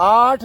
8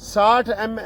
60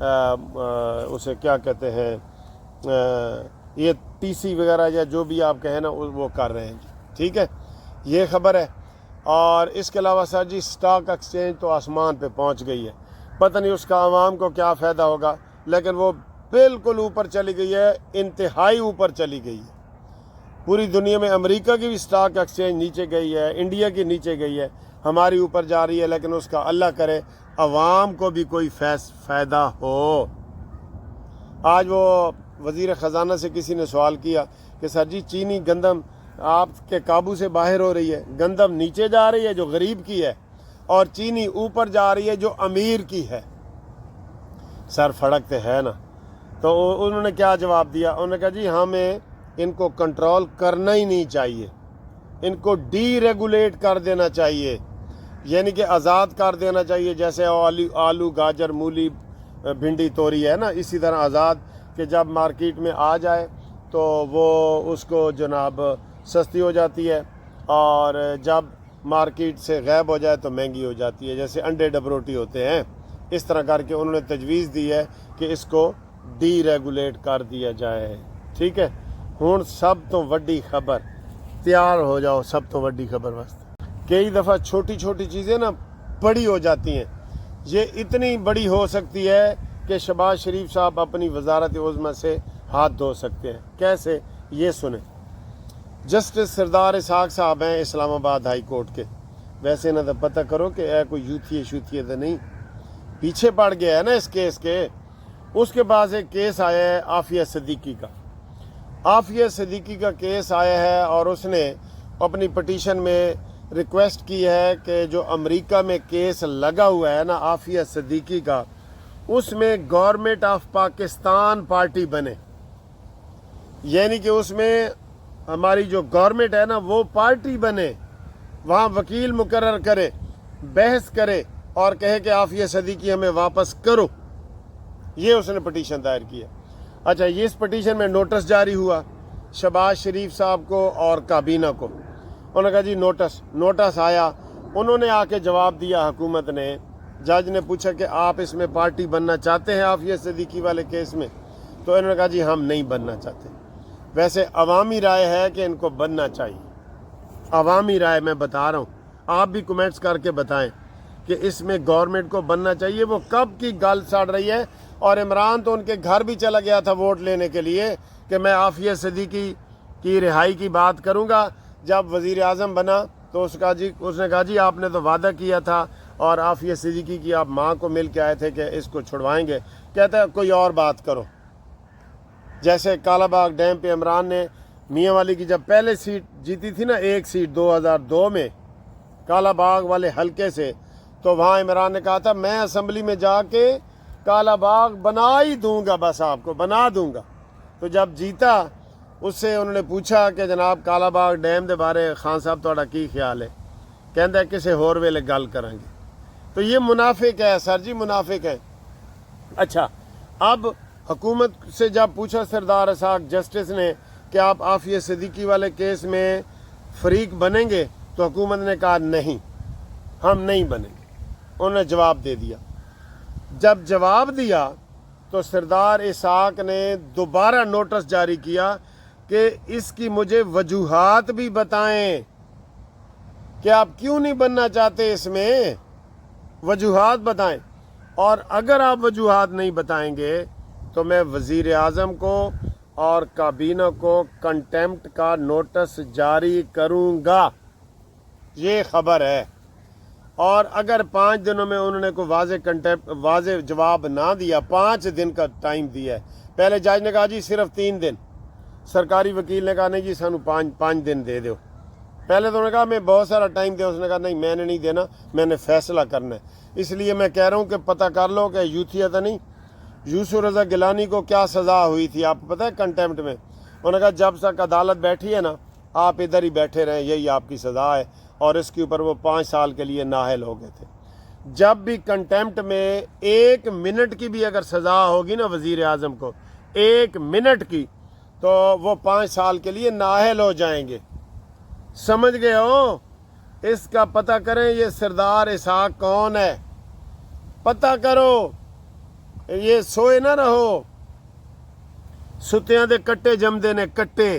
اسے کیا کہتے ہیں یہ TC وغیرہ یا جو بھی آپ کہیں نا وہ کر رہے ہیں جی. ٹھیک ہے, یہ خبر ہے. اور اس کے علاوہ سر جی اسٹاک ایکسچینج تو آسمان پہ پہنچ گئی ہے. پتہ نہیں اس کا عوام کو کیا فائدہ ہوگا, لیکن وہ بالکل اوپر چلی گئی ہے, انتہائی اوپر چلی گئی ہے. پوری دنیا میں امریکہ کی بھی اسٹاک ایکسچینج نیچے گئی ہے, انڈیا کی نیچے گئی ہے, ہماری اوپر جا رہی ہے. لیکن اس کا اللہ کرے عوام کو بھی کوئی فائدہ ہو. آج وہ وزیر خزانہ سے کسی نے سوال کیا کہ سر جی چینی گندم آپ کے قابو سے باہر ہو رہی ہے, گندم نیچے جا رہی ہے جو غریب کی ہے, اور چینی اوپر جا رہی ہے جو امیر کی ہے. سر فرق ہے نا. تو انہوں نے کیا جواب دیا, انہوں نے کہا جی ہمیں ان کو کنٹرول کرنا ہی نہیں چاہیے, ان کو ڈی ریگولیٹ کر دینا چاہیے, یعنی کہ آزاد کر دینا چاہیے. جیسے آلو گاجر مولی بھنڈی توری ہے نا, اسی طرح آزاد, کہ جب مارکیٹ میں آ جائے تو وہ اس کو جناب سستی ہو جاتی ہے, اور جب مارکیٹ سے غائب ہو جائے تو مہنگی ہو جاتی ہے. جیسے انڈے ڈبروٹی ہوتے ہیں, اس طرح کر کے انہوں نے تجویز دی ہے کہ اس کو ڈی ریگولیٹ کر دیا جائے. ٹھیک ہے, ہوں سب تو وڈی خبر, تیار ہو جاؤ سب تو وڈی خبر واسطے. کئی دفعہ چھوٹی چھوٹی چیزیں نا بڑی ہو جاتی ہیں. یہ اتنی بڑی ہو سکتی ہے کہ شہباز شریف صاحب اپنی وزارت عظمیٰ سے ہاتھ دھو سکتے ہیں. کیسے, یہ سنیں. جسٹس سردار اسحاق صاحب ہیں اسلام آباد ہائی کورٹ کے. ویسے نہ تو پتہ کرو کہ اے کوئی یوتھیے شوتھیے تو نہیں, پیچھے پڑ گیا ہے نا اس کیس کے. اس کے بعد ایک کیس آیا ہے عافیہ صدیقی کا. عافیہ صدیقی کا کیس آیا ہے, اور اس نے اپنی پٹیشن میں ریکویسٹ کی ہے کہ جو امریکہ میں کیس لگا ہوا ہے نا عافیہ صدیقی کا, اس میں گورنمنٹ آف پاکستان پارٹی بنے. یعنی کہ اس میں ہماری جو گورنمنٹ ہے نا وہ پارٹی بنے, وہاں وکیل مقرر کرے, بحث کرے, اور کہے کہ عافیہ صدیقی ہمیں واپس کرو. یہ اس نے پٹیشن دائر کی ہے. اچھا, یہ اس پٹیشن میں نوٹس جاری ہوا شہباز شریف صاحب کو اور کابینہ کو. انہوں نے کہا جی نوٹس آیا. انہوں نے آ کے جواب دیا, حکومت نے. جج نے پوچھا کہ آپ اس میں پارٹی بننا چاہتے ہیں عافیہ صدیقی والے کیس میں؟ تو انہوں نے کہا جی ہم نہیں بننا چاہتے. ویسے عوامی رائے ہے کہ ان کو بننا چاہیے. عوامی رائے میں بتا رہا ہوں, آپ بھی کمنٹس کر کے بتائیں کہ اس میں گورنمنٹ کو بننا چاہیے. وہ کب کی گل سڑ رہی ہے, اور عمران تو ان کے گھر بھی چلا گیا تھا ووٹ لینے کے لیے کہ میں عافیہ صدیقی کی رہائی کی بات کروں گا. جب وزیر اعظم بنا تو اس نے کہا جی آپ نے تو وعدہ کیا تھا, اور عافیہ صدیقی کی آپ ماں کو مل کے آئے تھے کہ اس کو چھڑوائیں گے. کہتا ہے کوئی اور بات کرو. جیسے کالا باغ ڈیم پہ عمران نے میاں والی کی جب پہلے سیٹ جیتی تھی نا, ایک سیٹ 2002 میں کالا باغ والے حلقے سے, تو وہاں عمران نے کہا تھا میں اسمبلی میں جا کے کالا باغ بنا ہی دوں گا, بس آپ کو بنا دوں گا. تو جب جیتا اس سے انہوں نے پوچھا کہ جناب کالا باغ ڈیم دے بارے خان صاحب تھوڑا کی خیال ہے؟ کہندا ہے کسے ہور ویلے گل کریں گے. تو یہ منافق ہے سر جی, منافق ہے. اچھا, اب حکومت سے جب پوچھا سردار اسحاق جسٹس نے کہ آپ عافیہ صدیقی والے کیس میں فریق بنیں گے, تو حکومت نے کہا نہیں ہم نہیں بنیں گے. انہوں نے جواب دے دیا. جب جواب دیا تو سردار اسحاق نے دوبارہ نوٹس جاری کیا کہ اس کی مجھے وجوہات بھی بتائیں کہ آپ کیوں نہیں بننا چاہتے, اس میں وجوہات بتائیں. اور اگر آپ وجوہات نہیں بتائیں گے تو میں وزیر اعظم کو اور کابینہ کو کنٹیمپٹ کا نوٹس جاری کروں گا. یہ خبر ہے. اور اگر 5 دنوں میں انہوں نے کوئی واضح جواب نہ دیا, 5 دن کا ٹائم دیا ہے. پہلے جج نے کہا جی صرف 3 دن, سرکاری وکیل نے کہا نہیں جی سانو 5 دن دے دو. پہلے تو انہوں نے کہا میں بہت سارا ٹائم دیا, اس نے کہا نہیں میں نے نہیں دینا, میں نے فیصلہ کرنا ہے. اس لیے میں کہہ رہا ہوں کہ پتہ کر لو کہ یوتھیا تو نہیں, یوسف رضا گیلانی کو کیا سزا ہوئی تھی آپ کو پتہ ہے کنٹیمپٹ میں؟ انہوں نے کہا جب تک عدالت بیٹھی ہے نا آپ ادھر ہی بیٹھے رہیں, یہی آپ کی سزا ہے. اور اس کے اوپر وہ 5 سال کے لیے نااہل ہو گئے تھے. جب بھی کنٹیمپٹ میں 1 منٹ کی بھی اگر سزا ہوگی نا وزیر اعظم کو, 1 منٹ کی, تو وہ 5 سال کے لیے نااہل ہو جائیں گے. سمجھ گئے ہو؟ اس کا پتہ کریں یہ سردار اسحاق کون ہے, پتہ کرو. یہ سوئے نہ رہو، ستیاں دے کٹے جمدے نے کٹے،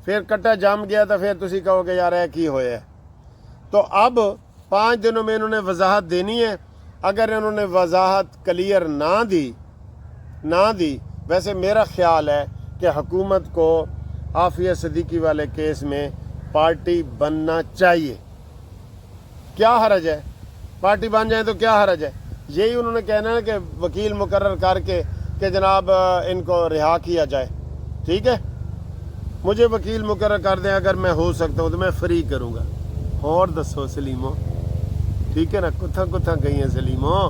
پھر کٹا جم گیا تو پھر تسی کہو کہ یار اے کی ہویا ہے۔ تو اب 5 دنوں میں انہوں نے وضاحت دینی ہے۔ اگر انہوں نے وضاحت کلیئر نہ دی، ویسے میرا خیال ہے کہ حکومت کو عافیہ صدیقی والے کیس میں پارٹی بننا چاہیے۔ کیا حرج ہے؟ پارٹی بن جائیں تو کیا حرج ہے؟ یہی انہوں نے کہنا ہے کہ وکیل مقرر کر کے کہ جناب ان کو رہا کیا جائے، ٹھیک ہے؟ مجھے وکیل مقرر کر دیں، اگر میں ہو سکتا ہوں تو میں فری کروں گا۔ اور دسو سلیمو، ٹھیک ہے نا؟ کتھاں گئی ہیں سلیمو؟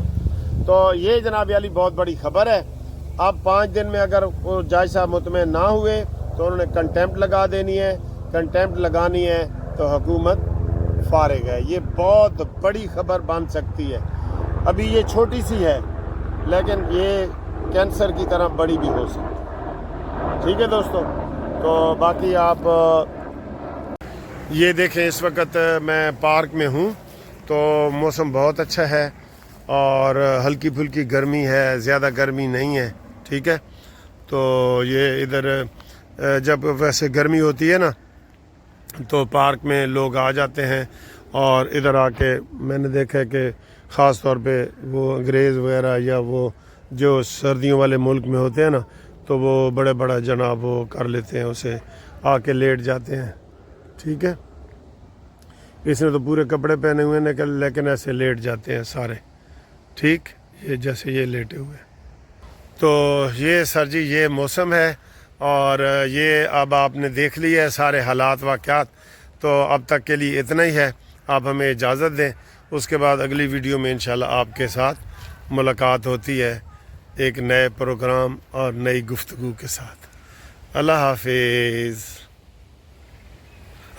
تو یہ جناب علی بہت بڑی خبر ہے۔ اب 5 دن میں اگر وہ جج صاحب مطمئن نہ ہوئے تو انہوں نے کنٹیمپٹ لگا دینی ہے۔ کنٹیمپٹ لگانی ہے تو حکومت فارغ ہے۔ یہ بہت بڑی خبر بن سکتی ہے۔ ابھی یہ چھوٹی سی ہے لیکن یہ کینسر کی طرح بڑی بھی ہو سکتی ہے، ٹھیک ہے دوستو؟ تو باقی آپ یہ دیکھیں، اس وقت میں پارک میں ہوں تو موسم بہت اچھا ہے اور ہلکی پھلکی گرمی ہے، زیادہ گرمی نہیں ہے، ٹھیک ہے؟ تو یہ ادھر جب ویسے گرمی ہوتی ہے نا تو پارک میں لوگ آ جاتے ہیں، اور ادھر آ کے میں نے دیکھا ہے کہ خاص طور پہ وہ انگریز وغیرہ یا وہ جو سردیوں والے ملک میں ہوتے ہیں نا، تو وہ بڑا جناب وہ کر لیتے ہیں، اسے آ کے لیٹ جاتے ہیں، ٹھیک ہے؟ اس نے تو پورے کپڑے پہنے ہوئے ہیں لیکن ایسے لیٹ جاتے ہیں سارے، ٹھیک؟ یہ جیسے یہ لیٹے ہوئے۔ تو یہ سر جی یہ موسم ہے، اور یہ اب آپ نے دیکھ لی ہے سارے حالات واقعات۔ تو اب تک کے لیے اتنا ہی ہے، آپ ہمیں اجازت دیں، اس کے بعد اگلی ویڈیو میں انشاءاللہ آپ کے ساتھ ملاقات ہوتی ہے ایک نئے پروگرام اور نئی گفتگو کے ساتھ۔ اللہ حافظ۔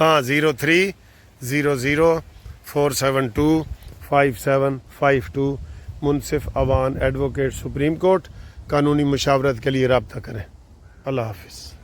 ہاں 0300472572 منصف اوان ایڈوکیٹ سپریم کورٹ، قانونی مشاورت کے لیے رابطہ کریں۔ اللہ حافظ۔